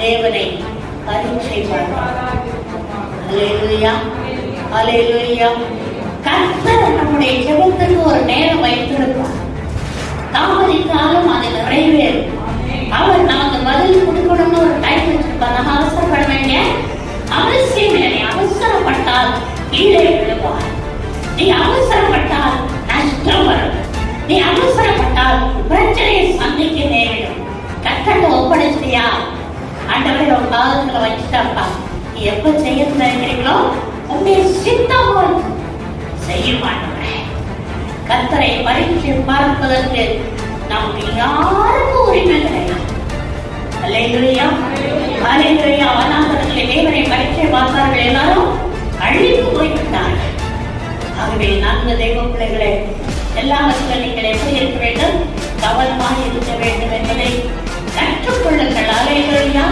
தேவனை பரீட்சை பார்ப்பார். அல்லேலூயா, அல்லேலூயா. கர்த்தர் நம்முடைய ஜெபத்துக்கு ஒரு நேரம் வைத்திருப்பார். தாமதித்தாலும் அது நிறைவேறும். அவர் நமக்கு பதில் கொடுக்கணும்னு ஒரு டைம் வச்சிருப்பார். நம்ம அவசரப்பட வேண்டிய அவசியம் இல்லை. நீ அவசரப்பட்டால் கீழே விழுவார். நீ அவசரப்பட்டால் நஷ்டம் வரும். நீ அவசரப்பட்டால் பிரச்சனையை சந்திக்க நேரிடும். கர்த்தர்ட்ட ஒப்படைச்சியா, ஆண்டவரே ஒரு பாதத்துல வச்சுட்டாப்பா, நீ எப்ப செய்ய நினைக்கிறீங்களோ உங்களுடைய சித்தம் செய்ய மாட்டேன். கர்த்தரை பரீட்சை பார்ப்பதற்கு நமக்கு யாருக்கும் உரிமை கிடையாது. அல்லேலூயா, அல்லேலூயா. வனாந்தரத்திலே தேவனை பரீட்சை பார்த்தார்கள், எல்லாரும் அழிந்து போய்விட்டார்கள். ஆகவே நான்கு தெய்வ பிள்ளைகளை எல்லா மக்கள் நீங்கள் எப்படி இருக்க வேண்டும், கவனமாக இருக்க வேண்டும் என்பதை கற்றுக்கொள்ளுங்கள். அல்லேலூயா.